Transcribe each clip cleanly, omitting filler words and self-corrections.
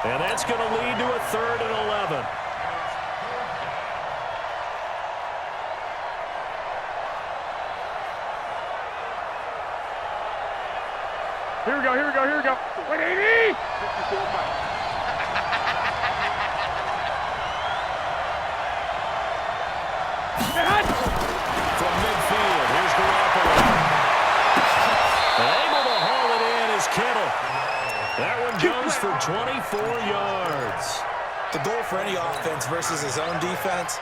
And that's going to lead to a 3rd and 11. Here we go, here we go, here we go. 180! 54 Mike. From midfield, here's Garoppolo. And able to haul it in is Kittle. That one goes for 24 yards. The goal for any offense versus his own defense,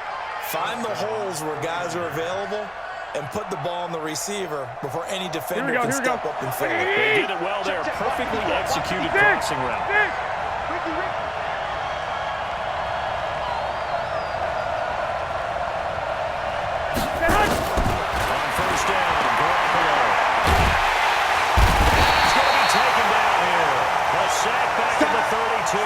find the holes where guys are available and put the ball on the receiver before any defender can step up and fill it. They did it well there. Perfectly executed crossing route. On first down, Garoppolo. He's going to be taken down here. A sack back to the 32.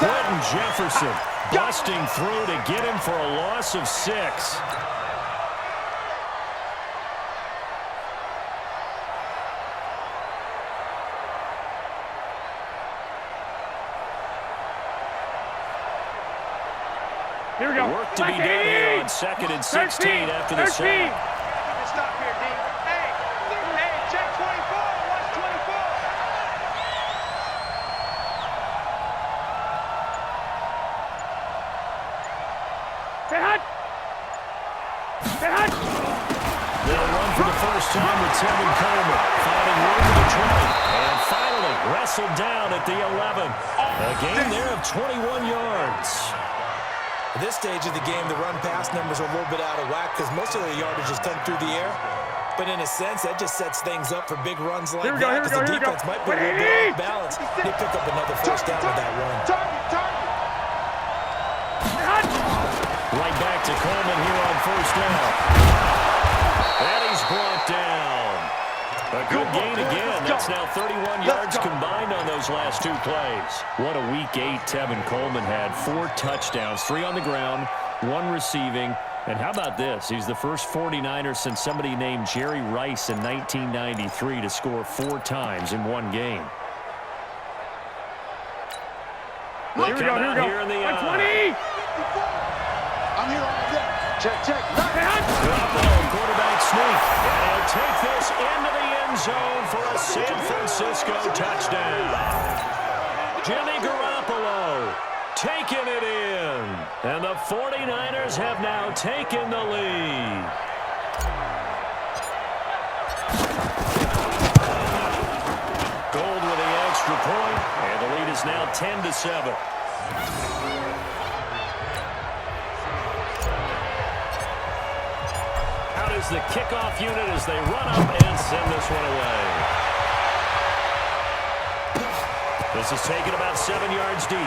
Quentin Jefferson busting through to get him for a loss of 6. Here we go. Work to be done here on 2nd and 16 after the sack. Stop here, D. Hey, check 24. Watch 24. They'll run for the first time with Tevin Coleman, finding room to the 20, and finally wrestled down at the 11. A gain there of 21 yards. At this stage of the game, the run-pass numbers are a little bit out of whack because most of the yardage has come through the air. But in a sense, that just sets things up for big runs like that because the defense might be a little bit off balance. They pick up another first down with that run. Right back to Coleman here on first down. And he's brought down. A good gain again. That's now 31 yards combined on those last 2 plays. What a week 8 Tevin Coleman had. 4 touchdowns, 3 on the ground, 1 receiving. And how about this? He's the first 49er since somebody named Jerry Rice in 1993 to score 4 times in 1 game. Here we go, here we go. Here in the 120! I'm here all day. Check. Garoppolo, quarterback sneak. And he'll take this into the end zone for a San Francisco touchdown. Jimmy Garoppolo taking it in. And the 49ers have now taken the lead. Gold with the extra point, and the lead is now 10-7. Out is the kickoff unit as they run up and send this one away. This is taken about 7 yards deep.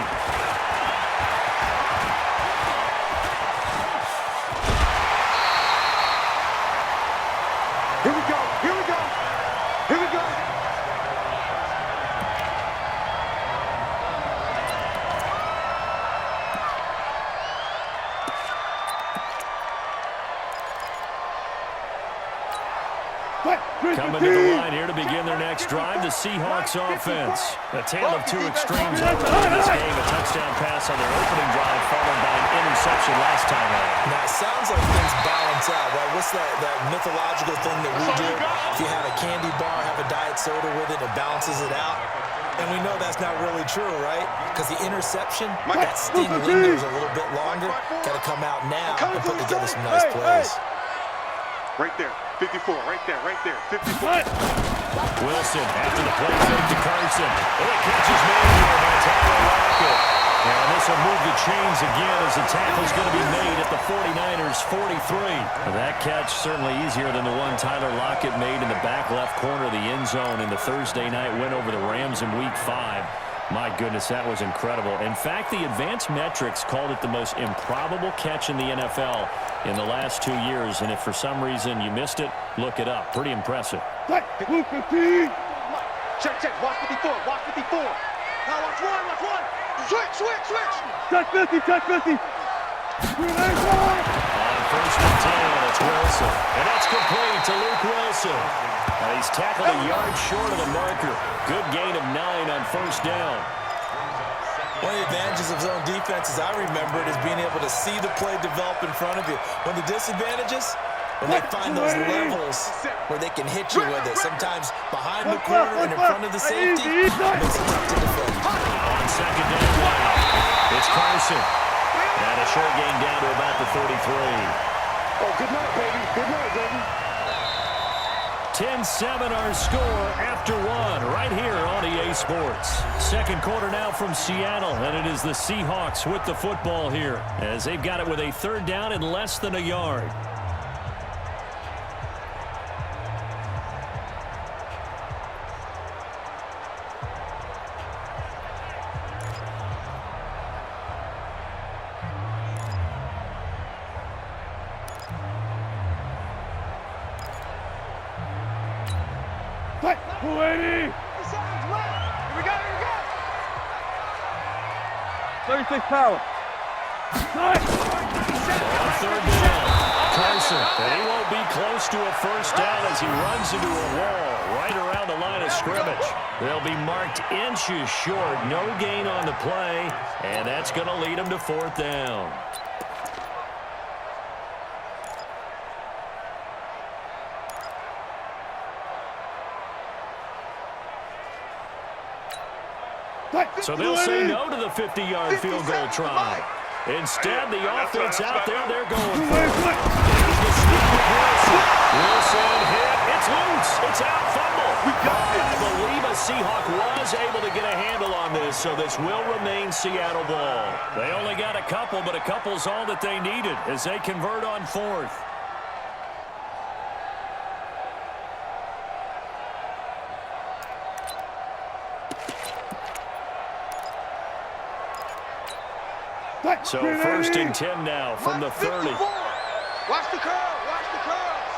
Here we go. Coming to the line here to begin their next drive, the Seahawks offense. A tale of 2 extremes already in this game. A touchdown pass on their opening drive followed by an interception last time out. Now, it sounds like things balance out, right? What's that mythological thing that we do? If you have a candy bar, have a diet soda with it, it balances it out. And we know that's not really true, right? Because the interception, that sting lingers a little bit longer. Got to come out now and put together some nice plays. Right there. 54, right there, 54. Wilson after the play fake to Carson. And it catches man here by Tyler Lockett. And this will move the chains again as the tackle's going to be made at the 49ers 43. That catch certainly easier than the one Tyler Lockett made in the back left corner of the end zone in the Thursday night win over the Rams in Week 5. My goodness, that was incredible. In fact, the advanced metrics called it the most improbable catch in the NFL in the last 2 years. And if for some reason you missed it, look it up. Pretty impressive. Check. Watch 54. Now watch one. Switch. Touch 50. On first and 10, it's Wilson. And that's complete to Luke Wilson. He's tackled a yard short of the marker. Good gain of 9 on first down. One of the advantages of zone defense, as I remember it, is being able to see the play develop in front of you. One of the disadvantages, when they find those levels where they can hit you with it. Sometimes behind the corner and in front of the safety, it makes it tough to defend. On second down, it's Carson. And a short gain down to about the 33. Oh, good night, baby. Good night, baby. 10-7 our score after one right here on EA Sports. Second quarter now from Seattle, and it is the Seahawks with the football here as they've got it with a third down and less than a yard. What? 280! Here we go, here we go. 36 power. Nice! On third down, Carson, and he won't be close to a first down as he runs into a wall right around the line of scrimmage. They'll be marked inches short, no gain on the play, and that's going to lead them to fourth down. So they'll say no to the 50-yard field goal try. Instead, the offense out there, they're going for it. Here's the snap with Wilson. Wilson hit. It's loose. It's out. Fumble. I believe a Seahawk was able to get a handle on this, so this will remain Seattle ball. They only got a couple, but a couple's all that they needed as they convert on fourth. So first and 10 now from the 30. Watch the curl, watch the curls.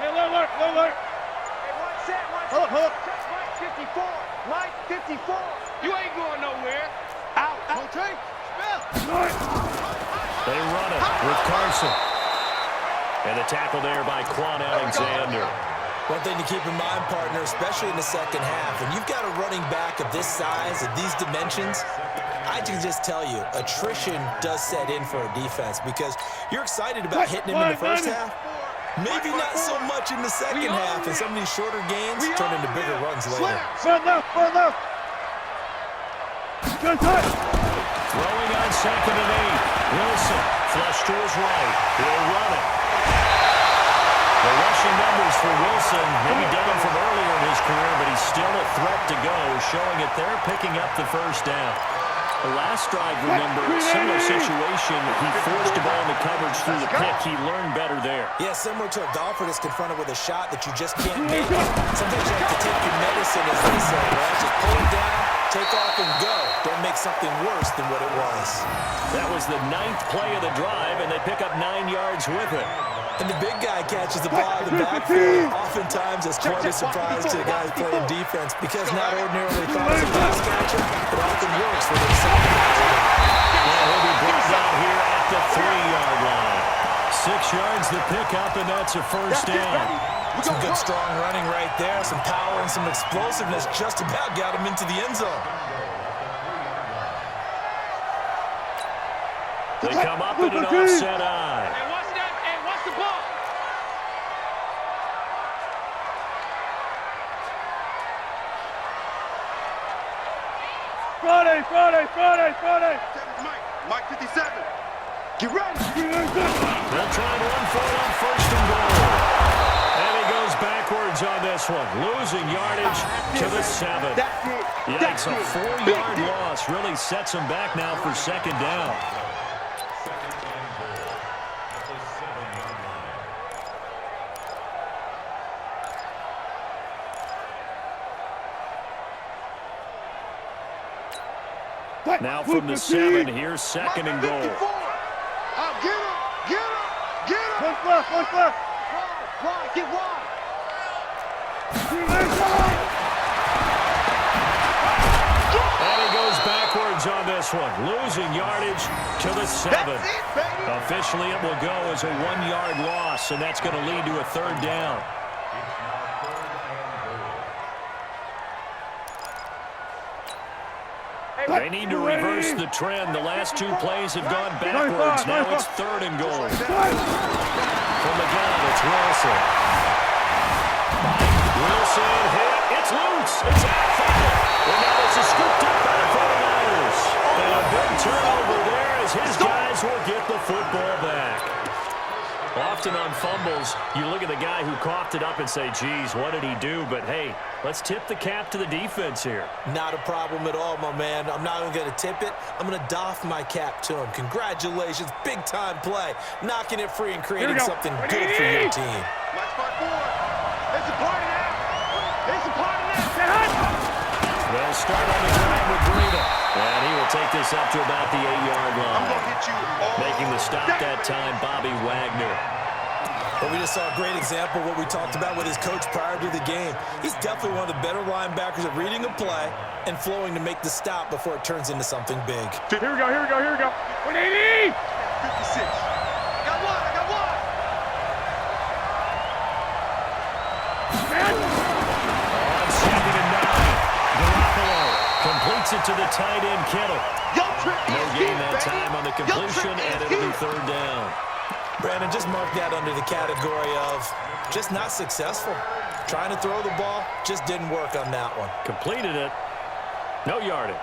Hey, look. Hey, one set. Hold up. Mike 54, Mike 54. You ain't going nowhere. Out. Take. Nice. They run it with Carson. And a tackle there by Quan Alexander. One thing to keep in mind, partner, especially in the second half, when you've got a running back of this size, of these dimensions, I can just tell you, attrition does set in for a defense because you're excited about hitting him in the first half. Maybe not so much in the second half, and some of these shorter gains turn into bigger runs later. Front left. Good touch. Throwing on second and 8. Wilson, flush to his right. He'll run it. The rushing numbers for Wilson, maybe down from earlier in his career, but he's still a threat to go, showing it there, picking up the first down. The last drive, remember, similar situation. He forced the ball in the coverage through the pick. He learned better there. Yeah, similar to a golfer that's confronted with a shot that you just can't make. Sometimes you have to take your medicine, as they say, right? Just pull it down, take off, and go. Don't make something worse than what it was. That was the 9th play of the drive, and they pick up 9 yards with it. And the big guy catches the ball in the backfield. Oftentimes, it's quite a surprise to the guys playing defense because not ordinarily thought as a pass catcher, it often works for the second. Well, he'll be brought down here at the 3-yard line. 6 yards to pick up, and that's a first down. Some good, strong running right there. Some power and some explosiveness just about got him into the end zone. They come up in an offset eye. Friday. Mike 57. Get ready. They'll try and run for it on first and goal. And he goes backwards on this one, losing yardage to the 7. Yikes, a 4-yard loss really sets him back now for second down. Now from the 7, here's second and goal. Get him. Push left. Wide, get wide. And he goes backwards on this one, losing yardage to the 7. Officially, it will go as a 1-yard loss, and that's going to lead to a third down. They need to reverse the trend. The last two plays have gone backwards. Now it's 3rd and goal. From the gun, it's Wilson. Wilson hit. It's loose. It's out foul. And now it's a scooped up by the 49ers. And a big turnover there as his guys will get the football back. Often on fumbles, you look at the guy who coughed it up and say, geez, what did he do? But, hey, let's tip the cap to the defense here. Not a problem at all, my man. I'm not even going to tip it. I'm going to doff my cap to him. Congratulations. Big-time play. Knocking it free and creating something good for your team. Watch my board. It's a party now. It's a party now. They'll start on the ground with Breida. And he will take this up to about the 8-yard line. I'm going to hit you all Making the stop that time, Bobby Wagner. But we just saw a great example of what we talked about with his coach prior to the game. He's definitely one of the better linebackers at reading a play and flowing to make the stop before it turns into something big. Here we go, here we go, here we go. 180! 56. Got one, I got one. On 2nd and 9, Garoppolo completes it to the tight end, Kittle. No gain that time on the completion, and it'll be 3rd down. Brandon, just mark that under the category of just not successful. Trying to throw the ball, just didn't work on that one. Completed it. No yardage.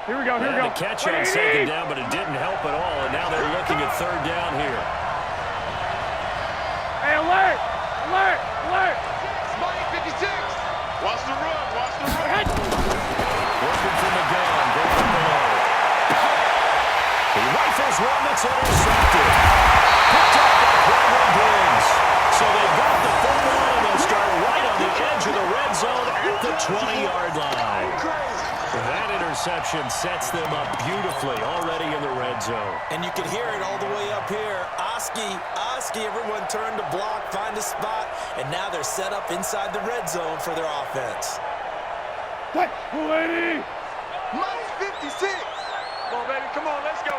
Here we go, here we go. The catch on 2nd down, but it didn't help at all, and now they're looking at 3rd down here. Hey, alert! Alert! Alert! Spike 56. Watch the run, watch the run. Working from the gun, going below. He rifles one that's intercepted. Picked up by Brandon Diggs. So they've got the football, and they'll start right on the edge of the red zone at the 20-yard line. That interception sets them up beautifully already in the red zone. And you can hear it all the way up here. Oski, everyone turned to block, find a spot, and now they're set up inside the red zone for their offense. What? 180! Minus 56. Come on, baby, come on, let's go.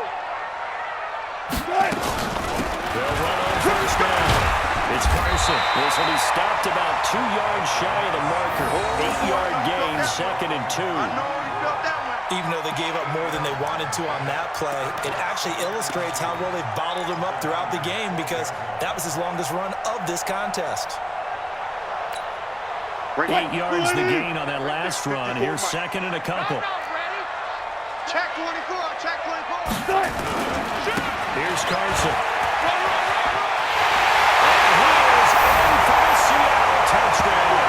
They'll run on 1st down. It's Carson. This will be stopped about 2 yards shy of the marker. 8-yard gain, 2nd and 2. I know you felt that one. Even though they gave up more than they wanted to on that play, it actually illustrates how well they've bottled him up throughout the game because that was his longest run of this contest. 8 yards the gain on that last run. Here's 2nd and a couple. Check 24, check 24. Here's Carson. And he is in for the Seattle touchdown.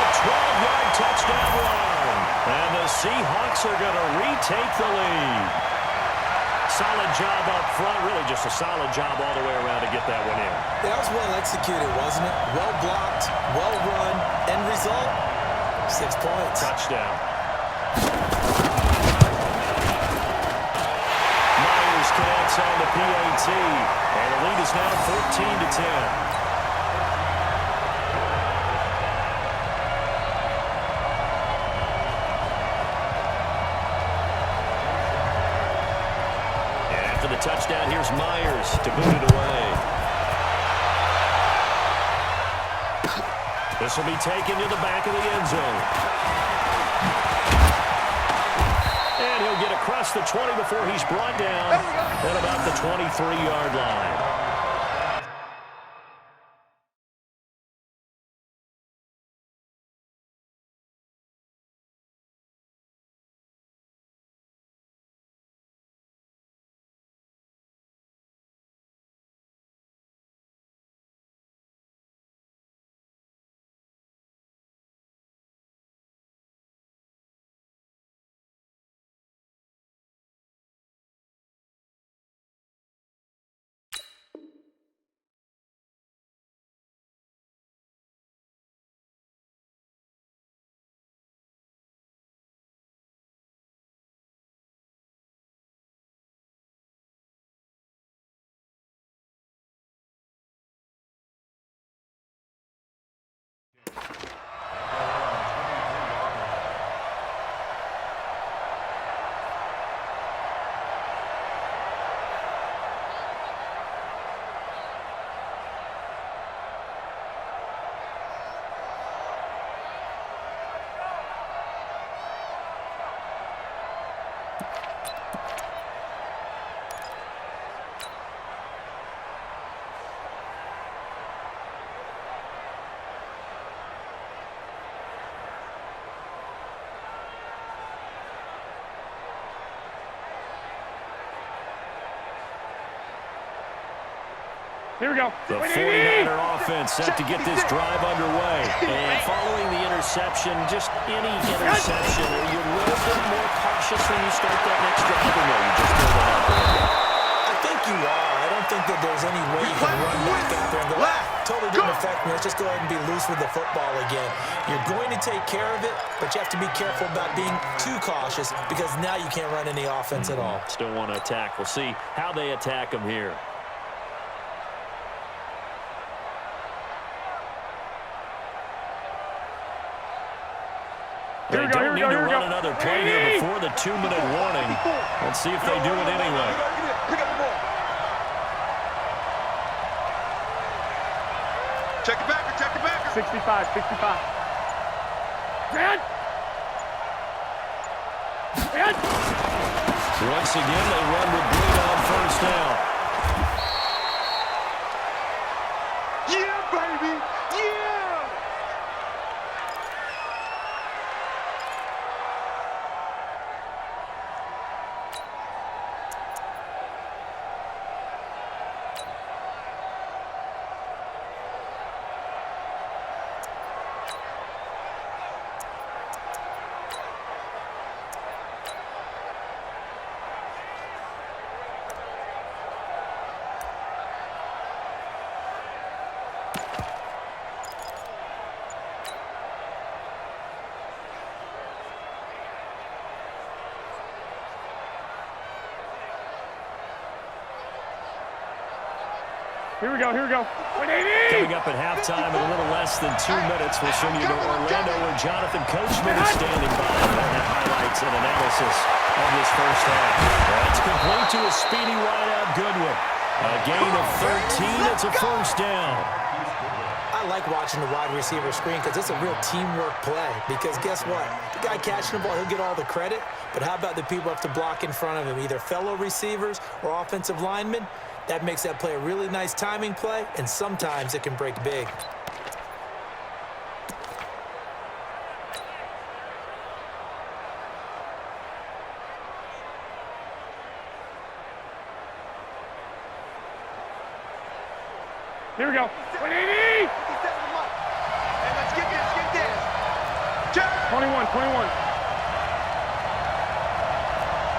A 12-yard touchdown run. And the Seahawks are going to retake the lead. Solid job up front. Really just a solid job all the way around to get that one in. That was well executed, wasn't it? Well blocked, well run, end result, 6 points. Touchdown. Myers connects on the PAT. And the lead is now 14-10. Touchdown, here's Myers to boot it away. This will be taken to the back of the end zone. And he'll get across the 20 before he's brought down at about the 23-yard line. Here we go. The 49er offense set to get this drive underway. And following the interception, just any interception, are you a little bit more cautious when you start that next drive, or no, you just throw that out there? I think you are. I don't think that there's any way you can run back out there and go, totally didn't affect me. Let's just go ahead and be loose with the football again. You're going to take care of it, but you have to be careful about being too cautious because now you can't run any offense at all. Still want to attack. We'll see how they attack them here. They don't need to run another play here before the 2-minute warning. Let's see if they do it anyway. Pick up the ball. Check it back, check it back. 65, 65. Man! Man! Once again, they run with Green on first down. Yeah, baby! Yeah! Here we go, here we go. Coming up at halftime in a little less than 2 minutes, we'll send you to Orlando where Jonathan Coachman is standing by for the highlights and analysis of this first half. That's complete to a speedy wideout Goodwin. A gain of 13, it's a first down. I like watching the wide receiver screen because it's a real teamwork play. Because guess what? The guy catching the ball, he'll get all the credit. But how about the people who have to block in front of him, either fellow receivers or offensive linemen? That makes that play a really nice timing play, and sometimes it can break big. Here we go. 180! Hey, let's get this, 21, 21.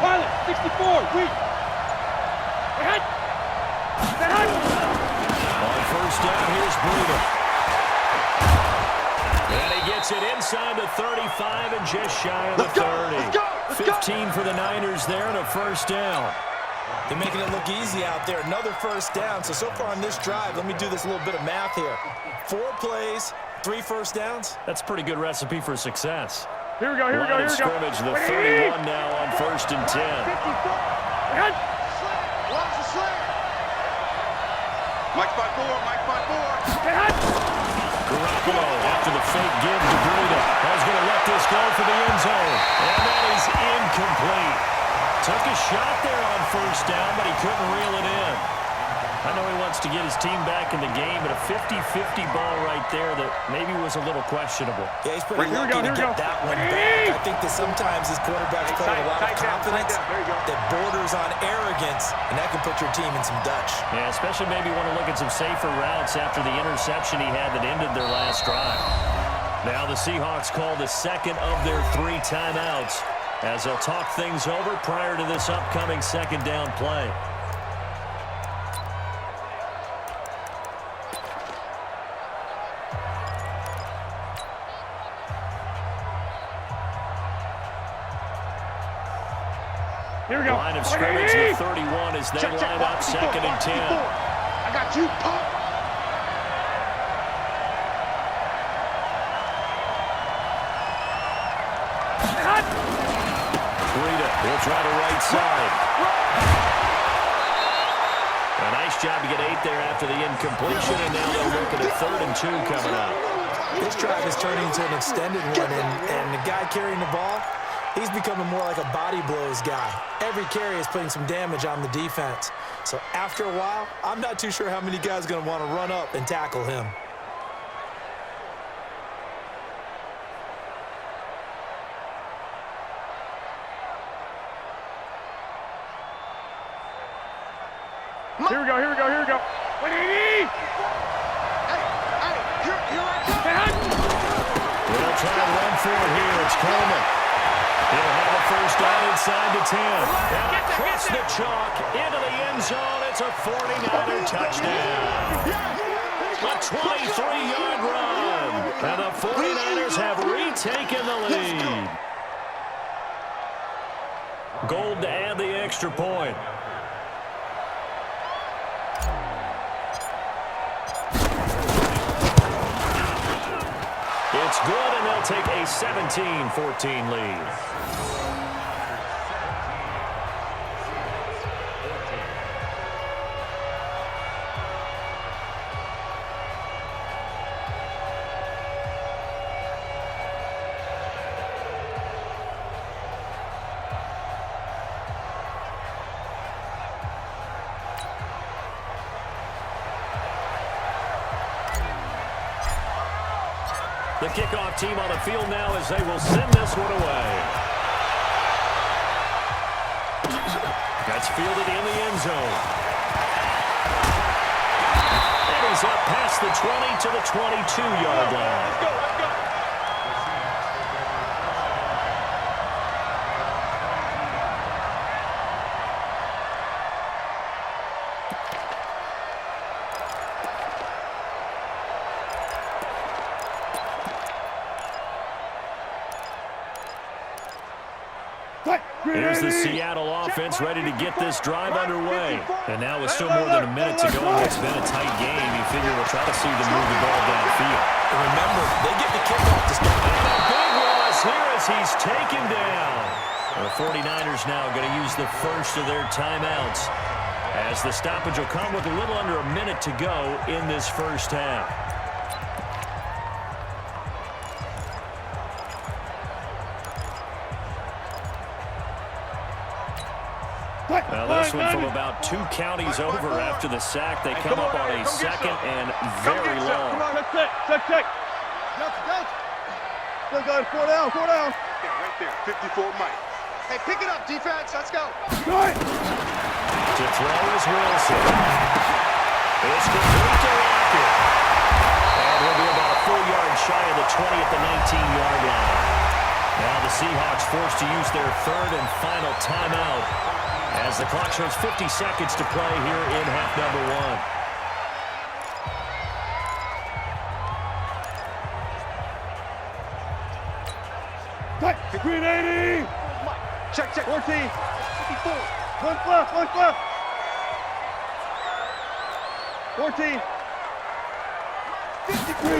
Pilot, 64, weak. Ahead. On first down, here's Breida. And he gets it inside the 35 and just shy of the 30. Let's go. 15 for the Niners there and a first down. They're making it look easy out there. Another first down. So far on this drive, let me do this little bit of math here. 4 plays, 3 first downs. That's a pretty good recipe for success. Here we go, here we go, Line here of we go. scrimmage, the 31 now on first and 10. 54. Ahead. Watch the slant. Mike 5-4, Mike 5-4. Ahead. Garoppolo, after the fake give to Breida, is going to let this go for the end zone. And that is incomplete. Took a shot there on first down, but he couldn't reel it in. I know he wants to get his team back in the game, but a 50-50 ball right there that maybe was a little questionable. Yeah, he's pretty Here we lucky go, to here we get go. that one back. I think that sometimes his quarterbacks play with a lot of confidence that borders on arrogance, and that can put your team in some Dutch. Yeah, especially maybe want to look at some safer routes after the interception he had that ended their last drive. Now the Seahawks call the second of their 3 timeouts as they'll talk things over prior to this upcoming second down play. Here we go. Line of scrimmage, the 31 as they line up second and 10. I got you, pump. Breida will try to right side. A nice job to get 8 there after the incompletion, and now they'll look at a 3rd and 2 coming up. This drive is turning into an extended one, and the guy carrying the ball, he's becoming more like a body blows guy. Every carry is putting some damage on the defense. So after a while, I'm not too sure how many guys are going to want to run up and tackle him. Here we go, here we go, here we go. 180! Coleman. He'll have a first down inside the 10. And across the chalk into the end zone. It's a 49er touchdown. A 23-yard run. And the 49ers have retaken the lead. Gold to add the extra point. It's good, and they'll take a 17-14 lead. The kickoff team on the field now as they will send this one away. That's fielded in the end zone. And he's up past the 20 to the 22-yard line. Let's go, let's go. Here's the Seattle offense ready to get this drive underway. And now with still more than a minute to go in what's been a tight game, you figure we'll try to see them move the ball downfield. And remember, they get the kickoff to start. And a big loss here as he's taken down. The 49ers now going to use the first of their timeouts, as the stoppage will come with a little under a minute to go in this first half. Now this one from about 2 counties over after the sack. They come up on a second and very long. Check. Still going, 4 down. Yeah, right there, 54 Mike. Hey, pick it up, defense, let's go. To throw is Wilson. It's complete to Lockett. And he'll be about a full yard shy of the 20 at the 19-yard line. Now the Seahawks forced to use their third and final timeout, as the clock shows 50 seconds to play here in half number 1. Green 80. Check. 14. 54. One left. 14. 53.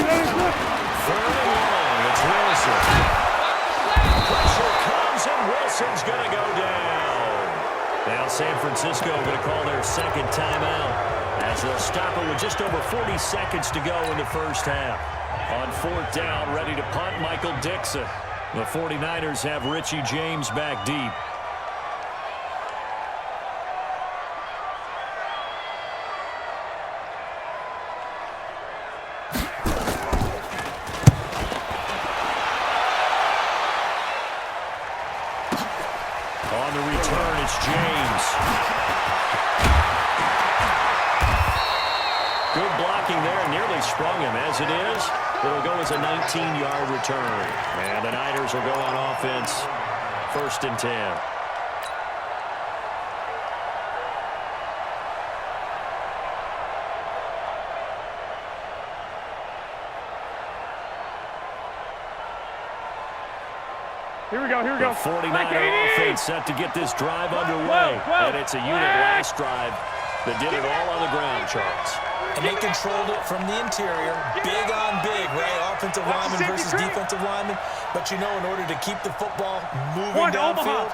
Third and long. It's Wilson. Pressure comes, and Wilson's going to go down. Now San Francisco going to call their second timeout, as they'll stop it with just over 40 seconds to go in the first half. On fourth down, ready to punt, Michael Dixon. The 49ers have Richie James back deep. On the return, it's James. Good blocking there, nearly sprung him. As it is, it'll go as a 19-yard return. And the Niners will go on offense, 1st and 10. Here we go. The 49er offense set to get this drive underway. And it's a unit last drive that did it all on the ground, Charles. And they controlled it from the interior, big on big, right? Offensive lineman versus defensive lineman. But you know, in order to keep the football moving downfield,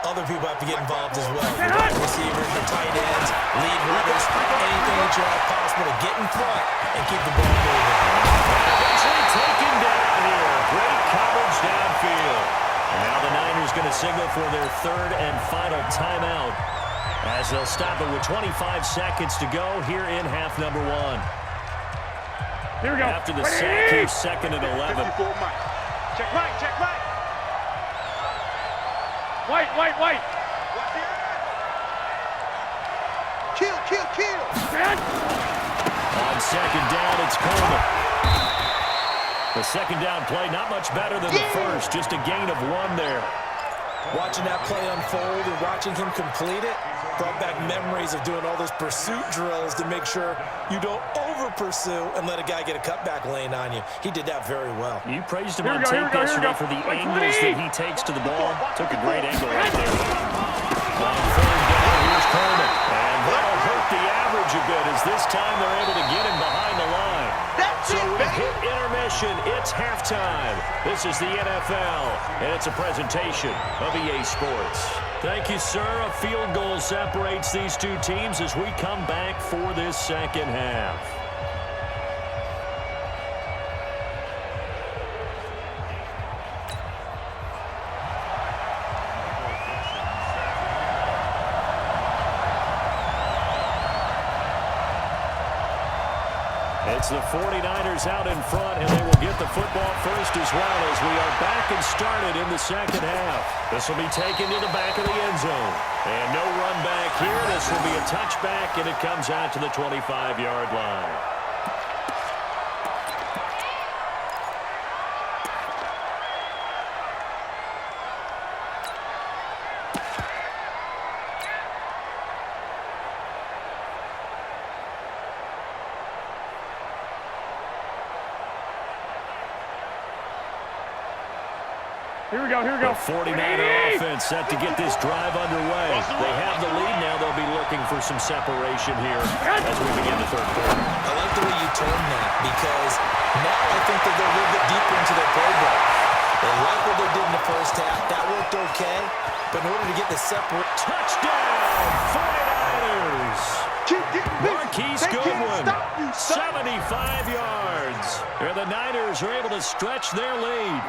other people have to get involved as well. Your wide receivers, your tight ends, lead runners, anything that you have possible to get in front and keep the ball moving. Eventually taken down here. Great coverage downfield. And now the Niners going to signal for their third and final timeout, as they'll stop it with 25 seconds to go here in half number 1. Here we go. After the sack, here's 2nd and 11. 54 Mike. Check right. White. Watch the end. Kill. Man. On 2nd down, it's Coleman. The second down play, not much better than the first. Just a gain of 1 there. Watching that play unfold and watching him complete it brought back memories of doing all those pursuit drills to make sure you don't over-pursue and let a guy get a cutback lane on you. He did that very well. You praised him on tape yesterday for the angles that he takes to the ball. Took a great angle right there. On third down, here's Coleman. And that'll hurt the average a bit as this time they're able to get him behind the line. So we've hit intermission. It's halftime. This is the NFL, and it's a presentation of EA Sports. Thank you, sir. A field goal separates these two teams as we come back for this second half. It's the 49ers out in front, and they will get the football first as well as we are back and started in the second half. This will be taken to the back of the end zone. And no run back here. This will be a touchback, and it comes out to the 25-yard line. Here we go, here we go. The 49er offense set to get this drive underway. They have the lead now. They'll be looking for some separation here as we begin the third quarter. I like the way you term that because now I think they go a little bit deeper into their playbook. They like what they did in the first half. That worked okay. But in order to get the separate... Touchdown, 49ers! Marquise Goodwin, 75 yards. And the Niners are able to stretch their lead.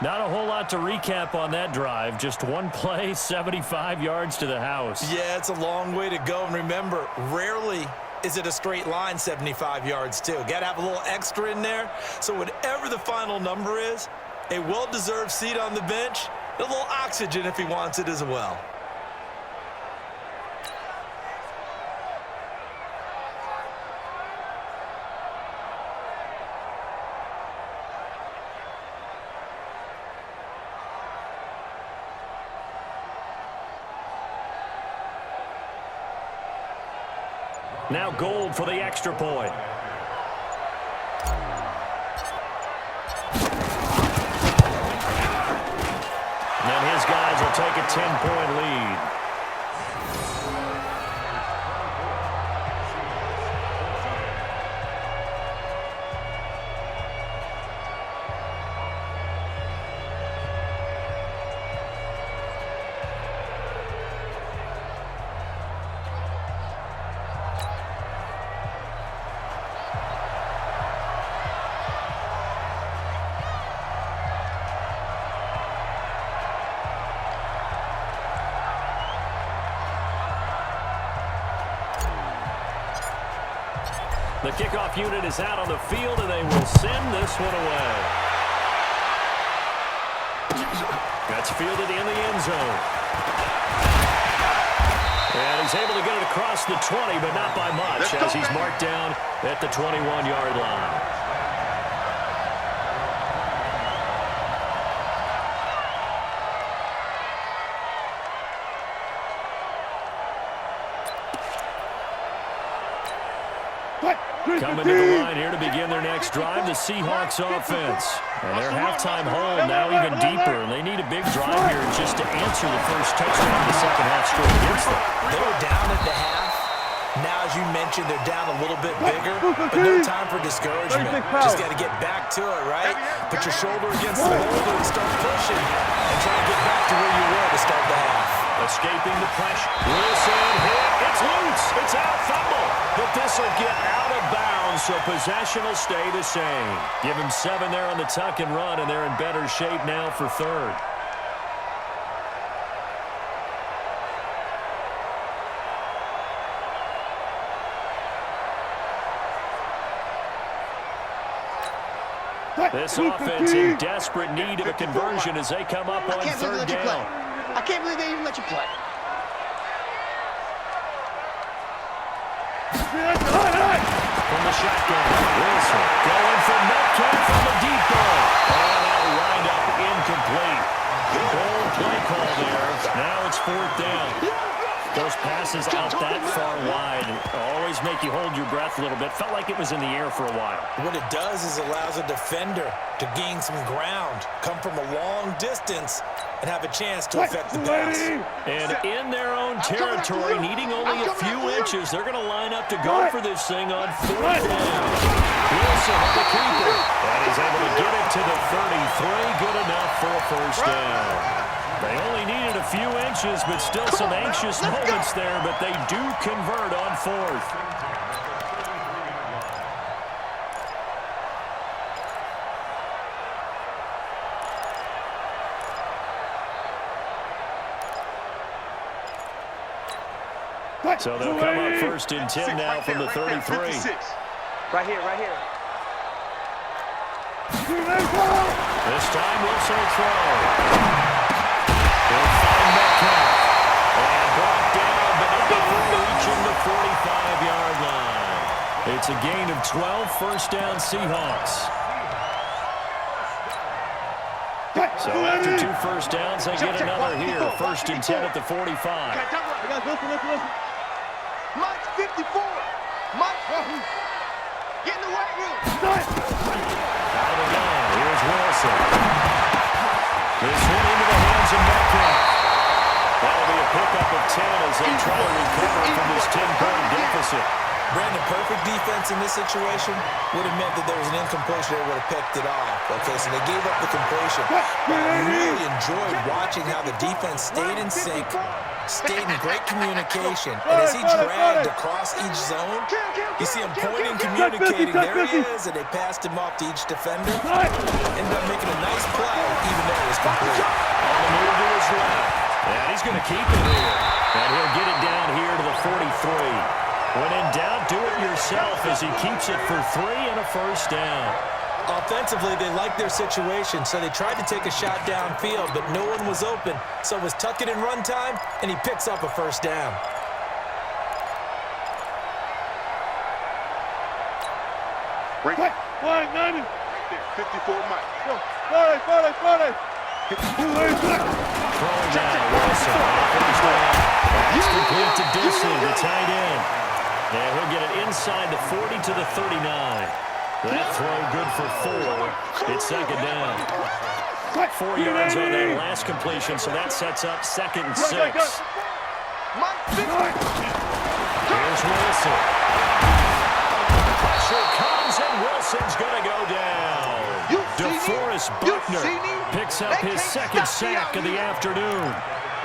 Not a whole lot to recap on that drive. Just one play, 75 yards to the house. Yeah, it's a long way to go. And remember, rarely is it a straight line 75 yards, too. Got to have a little extra in there. So whatever the final number is, a well-deserved seat on the bench, a little oxygen if he wants it as well. Now Gold for the extra point. And his guys will take a 10-point lead. The kickoff unit is out on the field, and they will send this one away. That's fielded in the end zone. And he's able to get it across the 20, but not by much, as he's marked down at the 21-yard line. Coming to the line here to begin their next drive, the Seahawks offense. And their halftime hole now even deeper, and they need a big drive here just to answer the first touchdown of the second half score against them. They were down at the half. Now, as you mentioned, they're down a little bit bigger, but no time for discouragement. Just got to get back to it, right? Put your shoulder against the boulder and start pushing and try to get back to where you were to start the half. Escaping the pressure. Wilson hit. It's loose. It's out. Fumble. But this will get out of bounds, so possession will stay the same. Give him 7 there on the tuck and run, and they're in better shape now for third. This offense in desperate need of a conversion as they come up on third down. I can't believe they even let you play. From the shotgun, Wilson going passes out that far wide always make you hold your breath a little bit. Felt like it was in the air for a while. What it does is allows a defender to gain some ground, come from a long distance, and have a chance to affect the pass. And in their own territory, needing only a few inches, they're going to line up to go for this thing on 4th down. Wilson on the keeper. And he's able to get it to the 33. Good enough for a first down. They only needed a few inches, but still some anxious moments there, but they do convert on 4th. So they'll come up 1st and 10 now from the 33. Right here, right here. This time Wilson will throw. He'll find Metcalf. And brought down, but not before reaching the 45-yard line. It's a gain of 12, first down Seahawks. So after 2 first downs, they get another here. 1st and 10 at the 45. Listen. Mike's 54. Mike, get in the weight room. Out of the gun. Here's Wilson. This one into the hands of Metcalf. That'll be a pickup of 10 as they try to recover from this 10-point deficit. Brandon, perfect defense in this situation would have meant that there was an incompletion. They would have picked it off. Okay, so they gave up the completion. But I really enjoyed watching how the defense stayed in sync, stayed in great communication. And as he dragged across each zone, you see him pointing, communicating. There he is, and they passed him off to each defender. Ended up making a nice play, even though it was complete. On the move to his left. And he's going to keep it here. And he'll get it down here to the 43. When in doubt, do it yourself as he keeps it for 3 and a first down. Offensively, they liked their situation, so they tried to take a shot downfield, but no one was open. So it was tuck it in run time, and he picks up a first down. Right. 54 Mike. Throwing down, Wilson. First down. Pass complete to Disley, the tight end. And he'll get it inside the 40 to the 39. That throw good for 4. It's 2nd down. 4 yards on that last completion, so that sets up 2nd and 6. Here's Wilson. Pressure comes, and Wilson's going to go down. DeForest Buckner picks up his 2nd sack of the afternoon.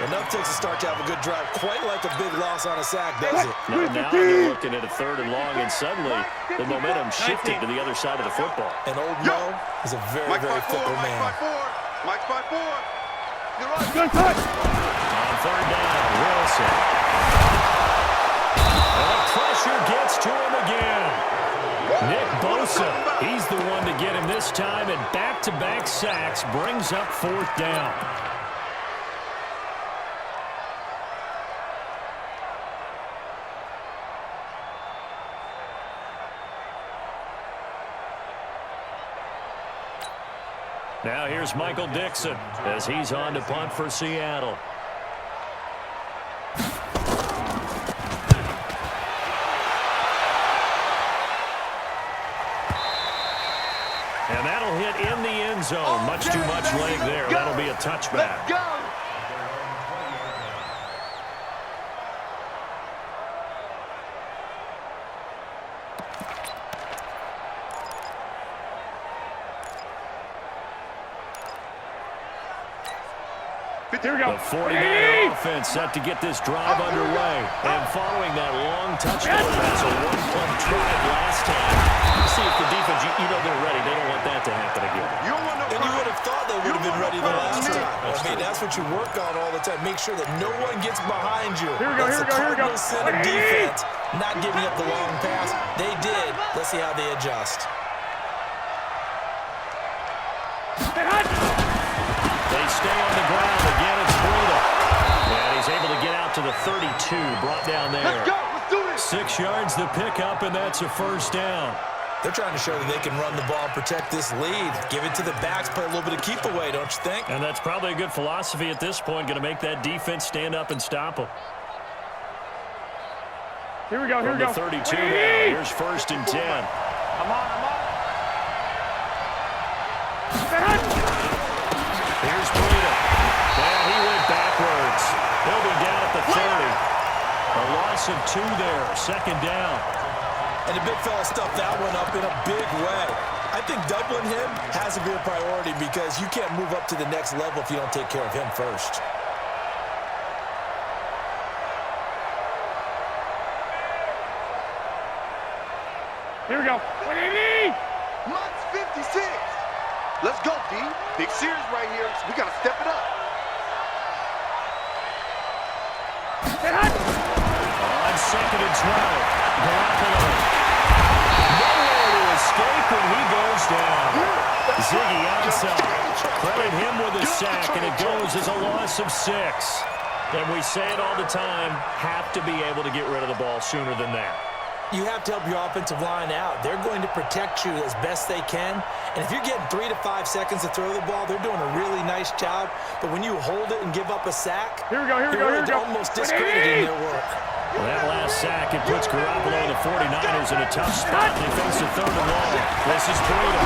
Enough takes a start to have a good drive, quite like a big loss on a sack, does it? Now they're looking at a 3rd and long, and suddenly the momentum shifted to the other side of the football. And old Mo is a very, very fickle man. Mike 5-4. On 3rd down, Wilson. And pressure gets to him again. Nick Bosa, he's the one to get him this time, and back-to-back sacks brings up 4th down. Now here's Michael Dixon as he's on to punt for Seattle. And that'll hit in the end zone. Much too much leg there. That'll be a touchback. Go. Here we go. The 49er offense set to get this drive underway. And following that long touchdown pass, a one-punt drive last time. See if the defense, you know they're ready. They don't want that to happen again. And you would have thought they would have been ready the last time. I mean, that's what you work on all the time. Make sure that no one gets behind you. Here we go, That's here we go, here we go. the cardinal sin of defense, not giving up the long pass. They did. Let's see how they adjust. They stay on the ground. Again, it's Breida. And he's able to get out to the 32. Brought down there. Let's go. Let's do this. 6 yards the pickup, and that's a first down. They're trying to show that they can run the ball and protect this lead. Give it to the backs, play a little bit of keep away, don't you think? And that's probably a good philosophy at this point. Going to make that defense stand up and stop them. Here we go, here From we the go. 32 now. Here's 1st and 10. I'm on. Here's Breida. And he went backwards. He'll be down at the 30. A loss of 2 there. 2nd down. And the big fella stuffed that one up in a big way. I think doubling him has to be a priority because you can't move up to the next level if you don't take care of him first. Here we go. 180! Mutts 56. Let's go, D. Big series right here. We got to step it up. On 2nd and 12. Garoppolo. Nowhere to escape, and he goes down. Ziggy outside. Credit him with a sack, and it goes as a loss of 6. And we say it all the time, have to be able to get rid of the ball sooner than that. You have to help your offensive line out. They're going to protect you as best they can. And if you're getting 3 to 5 seconds to throw the ball, they're doing a really nice job. But when you hold it and give up a sack, Here we go, here we go, here we you're go. almost discrediting their work. Well, that last sack, it puts Garoppolo and the 49ers in a tough spot. They face a 3rd and long. This is Breida.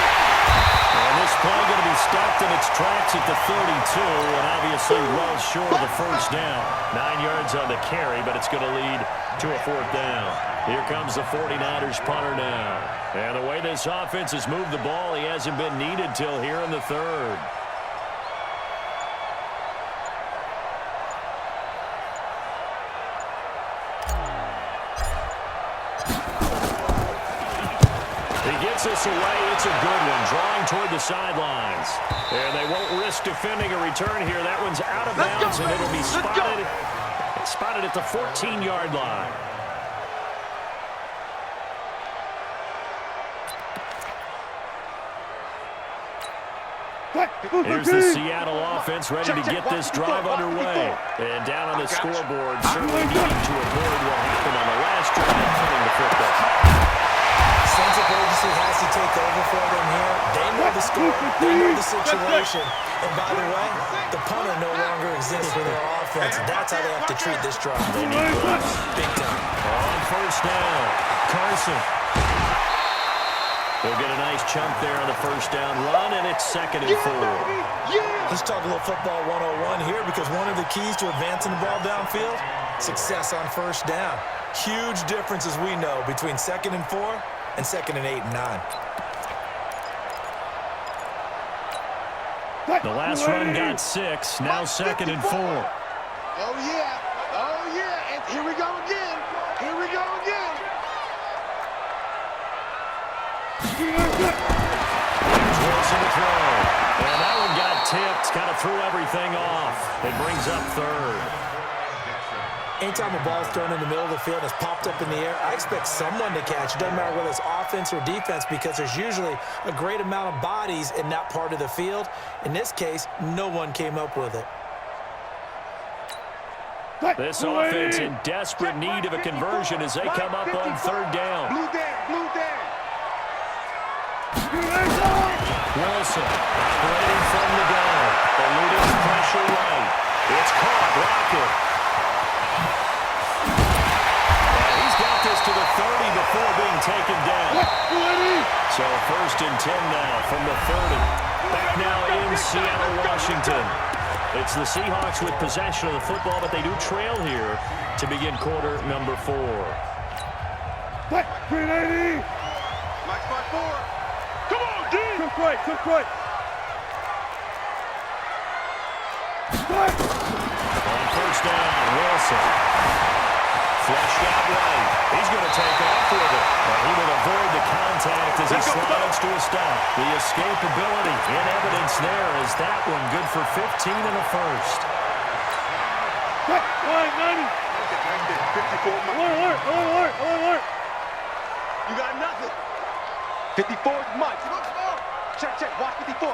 And this play going to be stopped in its tracks at the 32, and obviously well short of the 1st down. 9 yards on the carry, but it's going to lead to a 4th down. Here comes the 49ers punter now. And the way this offense has moved the ball, he hasn't been needed till here in the 3rd. This away, it's a good one, drawing toward the sidelines. And they won't risk defending a return here. That one's out of bounds, and it'll be spotted at the 14-yard line. Here's the Seattle offense ready to get this drive underway. And down on the scoreboard, certainly needing to avoid what happened on the last drive, punting the football. Sense of urgency has to take over for them here. They know the score. They know the situation. And by the way, the punter no longer exists for their offense. That's how they have to treat this drive. They need points. Big time. On 1st down, Carson. They'll get a nice chunk there on the 1st down run, and it's 2nd and 4. Let's talk a little football 101 here because one of the keys to advancing the ball downfield, success on 1st down. Huge difference, as we know, between 2nd and 4 and 2nd and 8 and 9. The last run got 6, now 2nd and 4. Oh, yeah, and here we go again. Here's Wilson to throw. And that one got tipped, kind of threw everything off. It brings up 3rd. Anytime a ball's thrown in the middle of the field and it's popped up in the air, I expect someone to catch. It doesn't matter whether it's offense or defense because there's usually a great amount of bodies in that part of the field. In this case, no one came up with it. This offense in desperate need of a conversion as they come up on 3rd down. Blue down. Wilson operating from the gun, eluding pressure right. It's caught, Rocket. And he's got this to the 30 before being taken down. So 1st and 10 now from the 30. Back now in Seattle, Washington. It's the Seahawks with possession of the football, but they do trail here to begin quarter number 4. Mike 5-4. Come on, D! Took right. On 1st down, Wilson. Flushed out right. He's going to take off with it. But he will avoid the contact as he slides to a stop. The escapability in evidence there is that one good for 15 and a 1st. Line 90. 54. Alert. You got nothing. 54 is Mike. Check. Watch 54.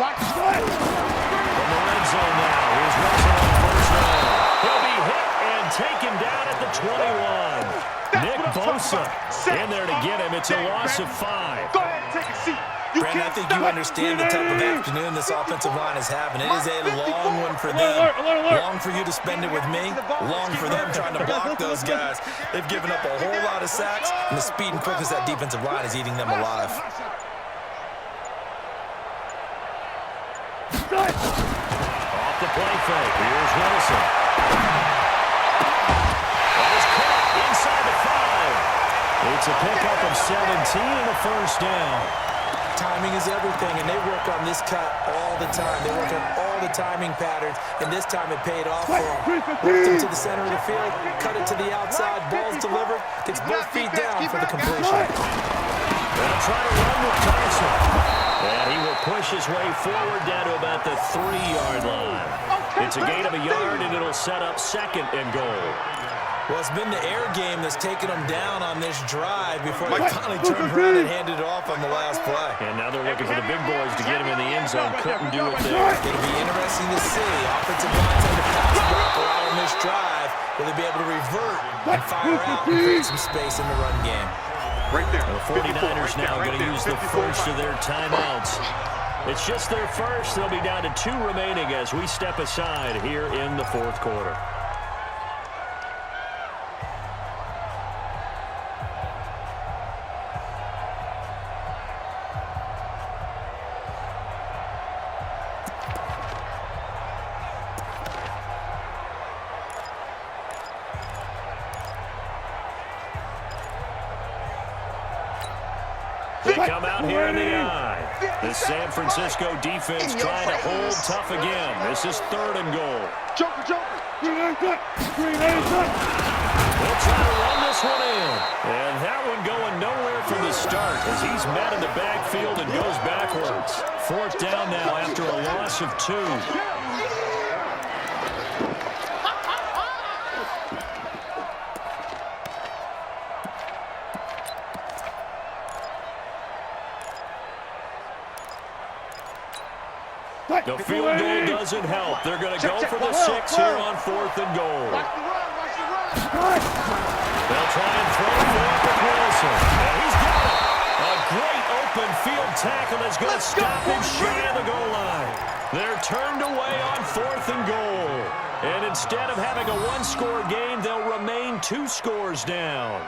Watch. From the red zone now. Here's Wilson on 1st down. He'll be hit and taken down at the 21. Nick Bosa in there to get him. It's a loss of 5. Go ahead. Take a seat. You Brandon, I can't think stop you it. understand the type of afternoon this offensive line is having. It is a long one for them. Alert. Long for you to spend it with me. Long for them trying to block those guys. They've given up a whole lot of sacks, and the speed and quickness of that defensive line is eating them alive. Off the play fake. Here's Wilson. That is caught inside the 5. It's a pickup of 17 and a first down. Timing is everything, and they work on this cut all the time. They work on all the timing patterns, and this time it paid off for them. Worked him to the center of the field, cut it to the outside, ball's delivered, gets both feet down for the completion. They'll try to run with Carson. And he will push his way forward down to about the 3-yard line. It's a gain of a yard, and it'll set up second and goal. Well, it's been the air game that's taken them down on this drive before they finally turned around and handed it off on the last play. And now they're looking for the big boys to get him in the end zone. Couldn't do it there. It'll be interesting to see. Offensive line trying to pass block a lot on this drive. Will they be able to revert and fire out and create some space in the run game? Right there. The 49ers now going to use the first of their timeouts. It's just their first. They'll be down to 2 remaining as we step aside here in the fourth quarter. They come out here in the eye. The San Francisco defense trying to hold tough again. This is 3rd and goal. Joker. They'll try to run this one in. And that one going nowhere from the start as he's met in the backfield and goes backwards. 4th down now after a loss of 2. The field goal doesn't help. They're going to go for the 6 here on 4th and goal. They'll try and throw for it with Wilson. And he's got it. A great open field tackle that's going to stop him shy of the goal line. They're turned away on 4th and goal. And instead of having a 1-score game, they'll remain 2 scores down.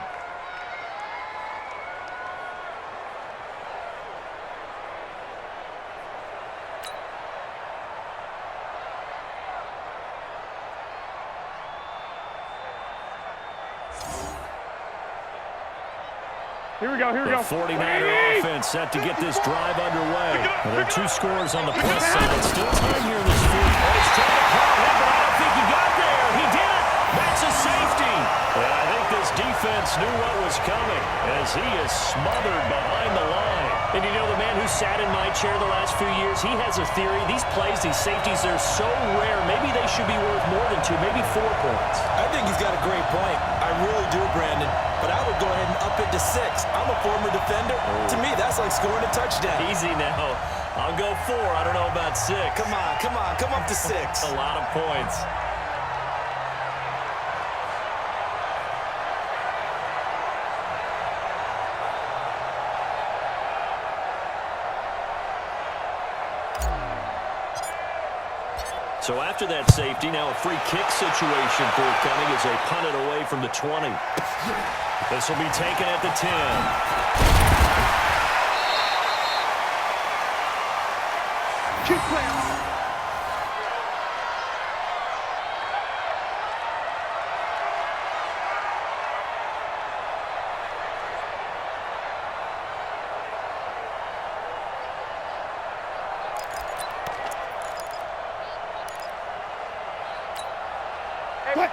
Here we go. The 49er offense set to get this drive underway. There are 2 scores on the plus side. Still time here in this field. Oh, he's trying to call him, but I don't think he got there. He did it. That's a safety. And I think this defense knew what was coming as he is smothered behind the line. And you know, the man who sat in my chair the last few years, he has a theory. These plays, these safeties, they're so rare. Maybe they should be worth more than 2, maybe 4 points. I think he's got a great point. I really do, Brandon. But I would go ahead and up it to 6. I'm a former defender. To me, that's like scoring a touchdown. Easy now. I'll go 4. I don't know about 6. Come on. Come up to 6. A lot of points. So after that safety, now a free kick situation forthcoming as they punt it away from the 20. This will be taken at the 10. Keep playing.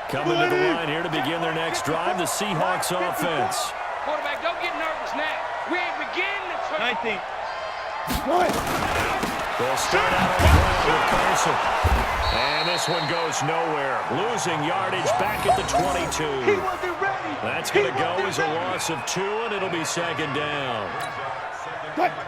Coming to the line here to begin their next drive, the Seahawks offense. Quarterback, don't get nervous now. We ain't beginning to turn. 19. They'll start out on the ground with Carson. And this one goes nowhere. Losing yardage back at the 22. That's going to go as a loss of 2, and it'll be 2nd down.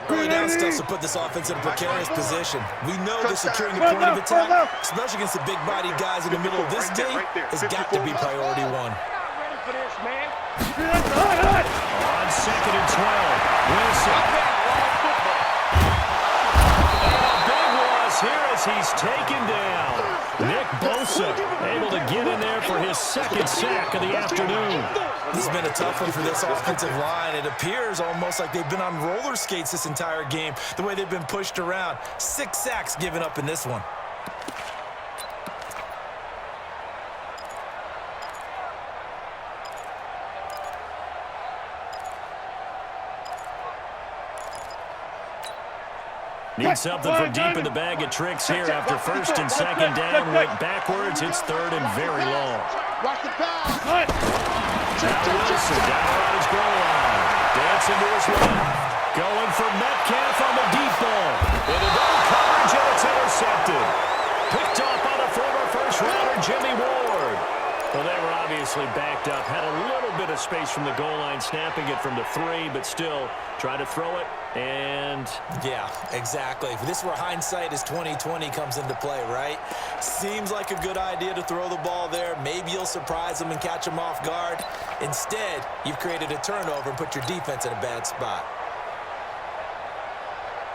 Early down stuff to put this offense in a precarious position. We know that securing the point of attack, especially against the big-bodied guys in the middle of this team, has got to be priority 1. Not ready for this, man. On 2nd and 12, Wilson. as he's taken down. Nick Bosa able to get in there for his second sack of the afternoon. This has been a tough one for this offensive line. It appears almost like they've been on roller skates this entire game, the way they've been pushed around. 6 sacks given up in this one. Need something from deep in the bag of tricks here after first and second down. Went backwards. It's third and very long. Watch the pass. Now Wilson down around his goal line. Dancing to his left. Going for Metcalf on the deep ball. Into double coverage, and it's intercepted. Picked off by the former first-rounder Jimmy Ward. Well, they were obviously backed up. Had a little bit of space from the goal line, snapping it from the 3, but still try to throw it. And yeah, exactly. This is where hindsight is 20/20 comes into play, right? Seems like a good idea to throw the ball there. Maybe you'll surprise them and catch them off guard. Instead, you've created a turnover and put your defense in a bad spot.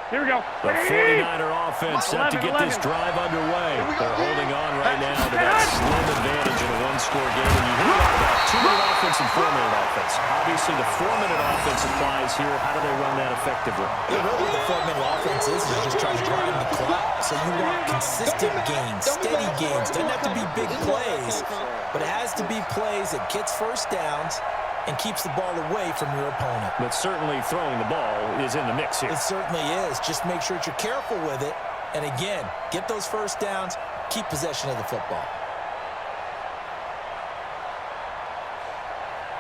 Here we go. The 49er offense set to get this drive underway. They're holding on right now to that slim advantage in a one-score game. And you hear about 2-minute offense and 4-minute offense. Obviously, the 4-minute offense applies here. How do they run that effectively? Yeah, really what the 4-minute offense is just trying to grind the clock. So you want consistent gains, steady gains. Doesn't have to be big plays, but it has to be plays that gets first downs and keeps the ball away from your opponent. But certainly throwing the ball is in the mix here. It certainly is. Just make sure that you're careful with it. And again, get those first downs, keep possession of the football.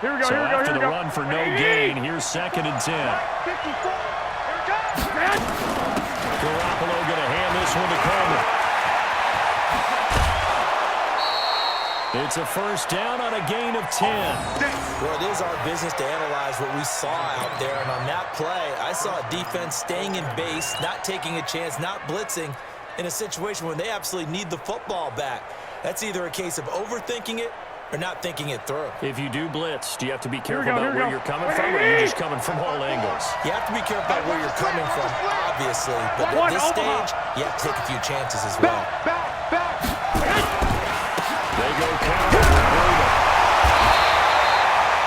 Here we go, So here we go, after here we the go. run for no gain, here's 2nd and 10. 54. Here it comes. Garoppolo going to hand this one to Coleman. It's a first down on a gain of 10. Well, it is our business to analyze what we saw out there. And on that play, I saw a defense staying in base, not taking a chance, not blitzing in a situation where they absolutely need the football back. That's either a case of overthinking it or not thinking it through. If you do blitz, do you have to be Here we careful go, about here we where go. you're coming from, or are you just coming from all angles? You have to be careful about where you're coming from, obviously. But at this stage, you have to take a few chances as well. Back. They go counter with Brutal.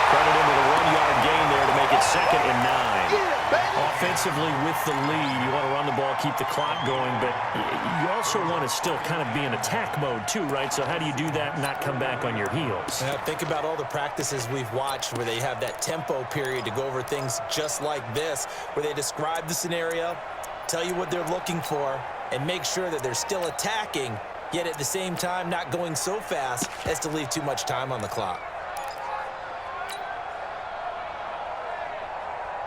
Credit into the 1-yard gain there to make it 2nd and 9. Offensively with the lead, you want to run the ball, keep the clock going, but you also want to still kind of be in attack mode too, right? So how do you do that and not come back on your heels? Now, think about all the practices we've watched where they have that tempo period to go over things just like this, where they describe the scenario, tell you what they're looking for, and make sure that they're still attacking, yet at the same time not going so fast as to leave too much time on the clock.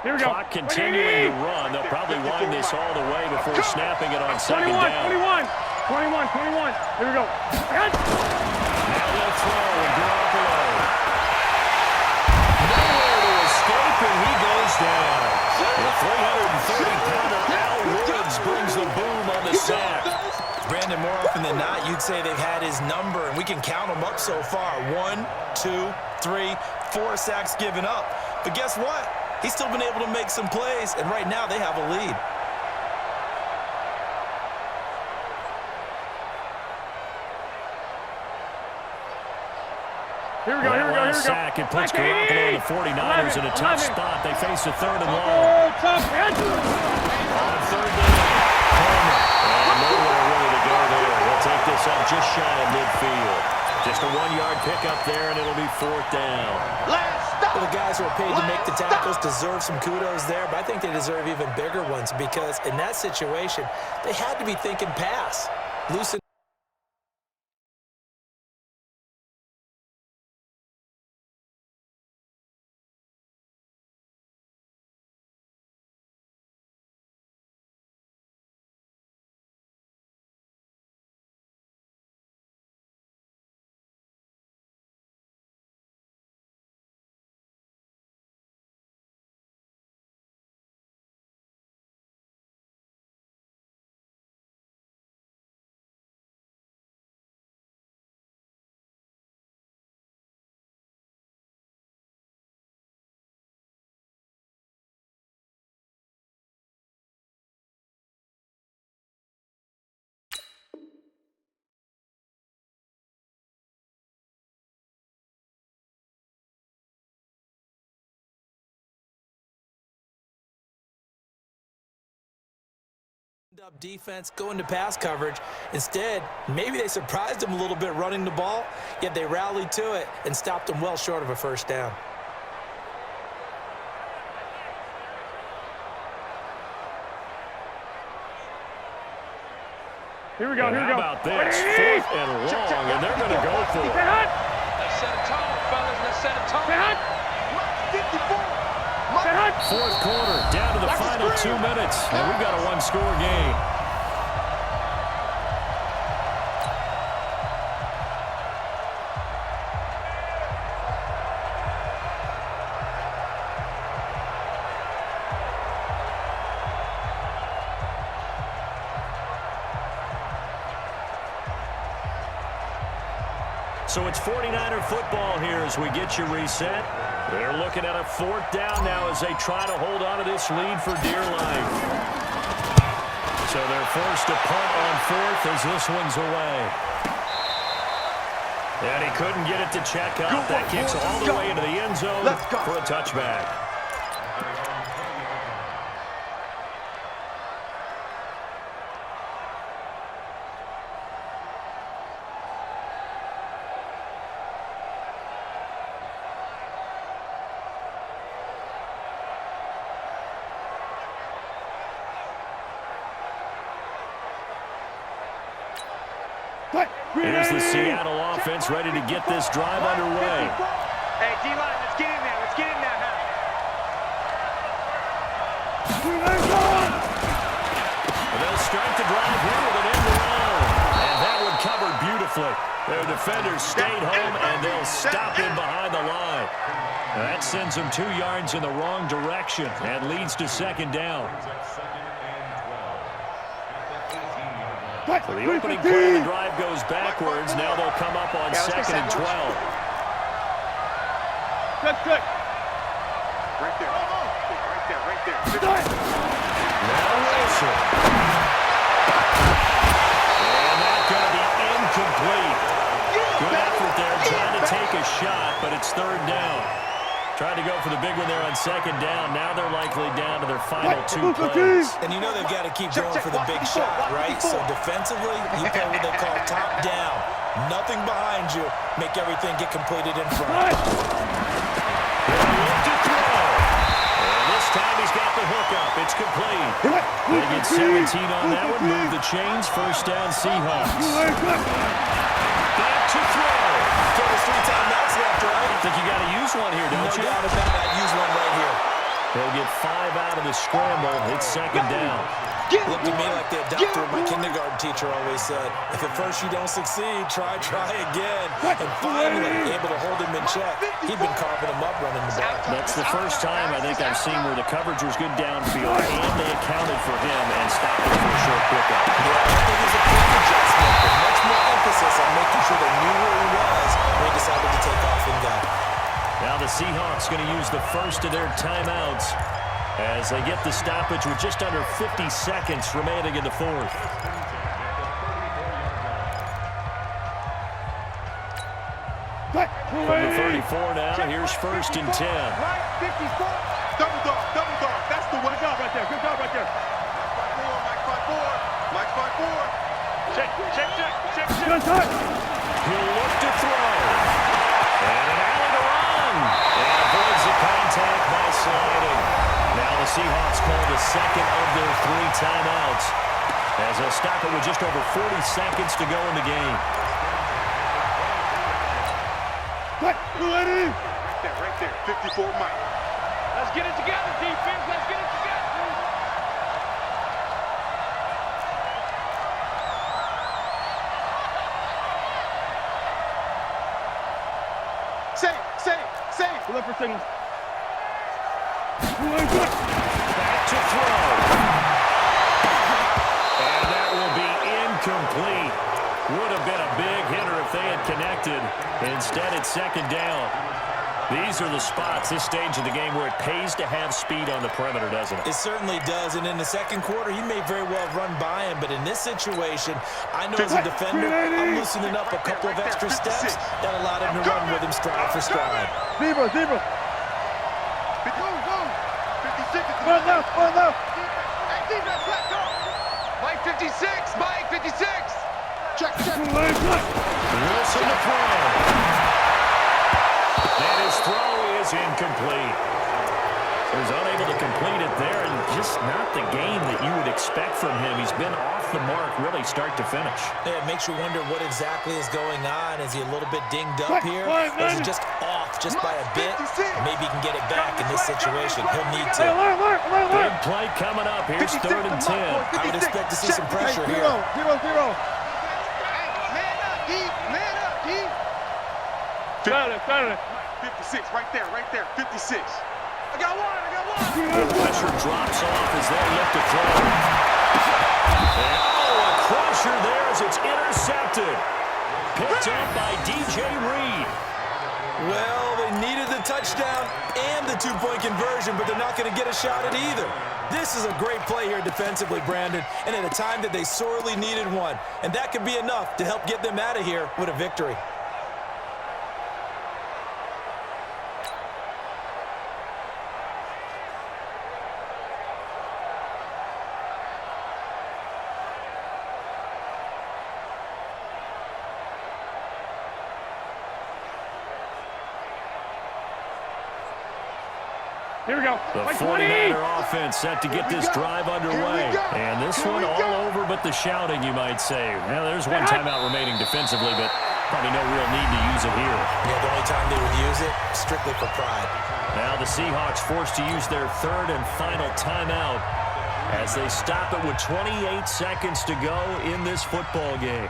Here we go. Clock continuing to run. They'll probably wind this all the way before snapping it on 2nd 21, down. 21. Here we go. Now they'll throw and Garoppolo. Nowhere to escape, and he goes down. The 330-pounder Al Woods brings the boom on the sack. Brandon, more often than not, you'd say they've had his number, and we can count them up so far. 1, 2, 3, 4 sacks given up. But guess what? He's still been able to make some plays, and right now they have a lead. Here we go. Last sack, it puts Garoppolo and the 49ers in a tough spot. They face a 3rd and long. Oh, tough catch. On 3rd down, Coleman. And nowhere really to go there. He'll take this up just shy of midfield. Just a 1-yard pickup there, and it'll be 4th down. Well, the guys who are paid to make the tackles deserve some kudos there, but I think they deserve even bigger ones because in that situation, they had to be thinking pass. Loosen Up defense, go into pass coverage. Instead, maybe they surprised him a little bit running the ball, yet they rallied to it and stopped him well short of a first down. Here we go, here we How go. about this? 4th and long, and they're going to go for it. Let's set a tone, fellas. Let's set a tone. 4th quarter, down to the final 2 minutes, and we've got a one-score game. So it's 49er football here as we get you reset. They're looking at a 4th down now as they try to hold on to this lead for dear life. So they're forced to punt on 4th as this one's away. And he couldn't get it to check out. That kicks all the way into the end zone for a touchback. Here's the Seattle offense ready to get this drive underway. Hey, D-line, let's get in there. Let's get in there now. They'll start the drive here with an end around. And that one covered beautifully. Their defenders stayed home, and they'll stop him behind the line. That sends them 2 yards in the wrong direction and leads to 2nd down. So the opening play of the drive goes backwards. Now they'll come up on 2nd and 12. Good. Right there. Right there. Now Wilson. And that's going to be incomplete. Good effort there trying to take a shot, but it's 3rd down. Tried to go for the big one there on 2nd down. Now they're likely down to their final 2 plays. And you know they've got to keep going for the big shot, right? So defensively, you play what they call top down. Nothing behind you. Make everything get completed in front. To throw. And this time he's got the hook up. It's complete. They get 17 on that one. Move the chains. 1st down Seahawks. Back to throw. There's 3 timeouts left, right? I think you got to use one here, don't you? No doubt about it. I'd use one right here. They'll get 5 out of the scramble. It's 2nd down. Looked to me like the adopter my kindergarten teacher always said, if at first you don't succeed, try again. And finally, able to hold him in check. He'd been carving him up running the ball. That's the first time I think I've seen where the coverage was good downfield, and they accounted for him and stopped him for a short pickup. Yeah, I think it was a quick adjustment, but much more emphasis on making sure they knew where he was when he decided to take off and go. Now the Seahawks going to use the first of their timeouts as they get the stoppage with just under 50 seconds remaining in the 4th. From the 34 now, here's 1st and 10. Right, 54. Double dog. That's the way. Good job right there. Mike 5-4. Check. He'll look to throw. And an alley to run. And avoids the contact by sliding. Now the Seahawks call the 2nd of their 3 timeouts as they'll stop it with just over 40 seconds to go in the game. Right there. 54 Mike. Let's get it together, defense. Let's get it together. Save. Look for signals. Back to throw. And that will be incomplete. Would have been a big hitter if they had connected. Instead, it's 2nd down. These are the spots, this stage of the game, where it pays to have speed on the perimeter, doesn't it? It certainly does, and in the 2nd quarter, he may very well have run by him, but in this situation, I know as a defender, I'm loosening up a couple of extra steps that allowed him to run with him stride for stride. Zebra. Go. 56. One left. Hey, defense, let's go. 56, Mike, 56. Check. Wilson to throw. And his throw is incomplete. He was unable to complete it there, and just not the game that you would expect from him. He's been off the mark really start to finish. Yeah, it makes you wonder what exactly is going on. Is he a little bit dinged up here? Or is he just off just by a bit? Maybe he can get it back in this situation. He'll need to. Big play coming up. Here's 3rd and 10. I would expect to see some pressure here. 0-0. Man up, D. 56, right there, 56. I got one. The pressure drops off as they look to throw. And, a crusher there as it's intercepted. Picked up by DJ Reed. Well, they needed the touchdown and the two-point conversion, but they're not going to get a shot at either. This is a great play here defensively, Brandon, and at a time that they sorely needed one. And that could be enough to help get them out of here with a victory. Here we go. The Like 49er offense set to get this drive underway. And this one all over but the shouting, you might say. Now, there's one timeout remaining defensively, but probably no real need to use it here. Yeah, the only time they would use it, strictly for pride. Now the Seahawks forced to use their 3rd and final timeout as they stop it with 28 seconds to go in this football game.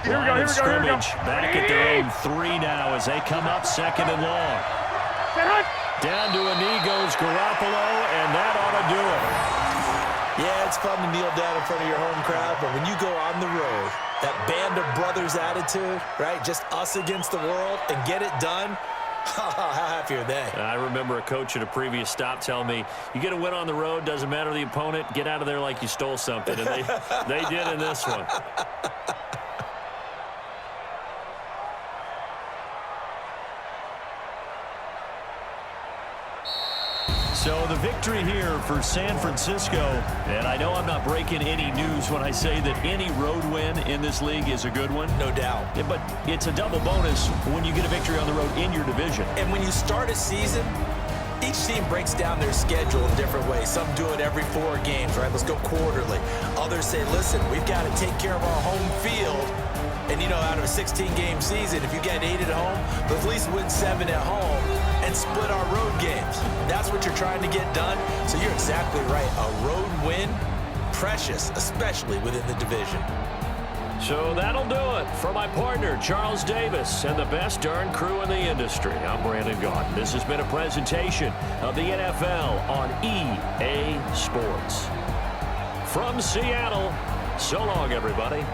Line of scrimmage back at their own 3 now as they come up 2nd and long. Down to a knee goes Garoppolo, and that ought to do it. Yeah, it's fun to kneel down in front of your home crowd, but when you go on the road, that band of brothers attitude, right, just us against the world, and get it done, how happy are they? I remember a coach at a previous stop telling me, you get a win on the road, doesn't matter the opponent, get out of there like you stole something, and they did in this one. So the victory here for San Francisco, and I know I'm not breaking any news when I say that any road win in this league is a good one. No doubt. Yeah, but it's a double bonus when you get a victory on the road in your division. And when you start a season, each team breaks down their schedule in different ways. Some do it every 4 games, right? Let's go quarterly. Others say, listen, we've got to take care of our home field. And, you know, out of a 16-game season, if you get 8 at home, let's at least win 7 at home and split our road games. That's what you're trying to get done. So you're exactly right. A road win, precious, especially within the division. So that'll do it for my partner, Charles Davis, and the best darn crew in the industry. I'm Brandon Gaudin. This has been a presentation of the NFL on EA Sports. From Seattle, so long, everybody.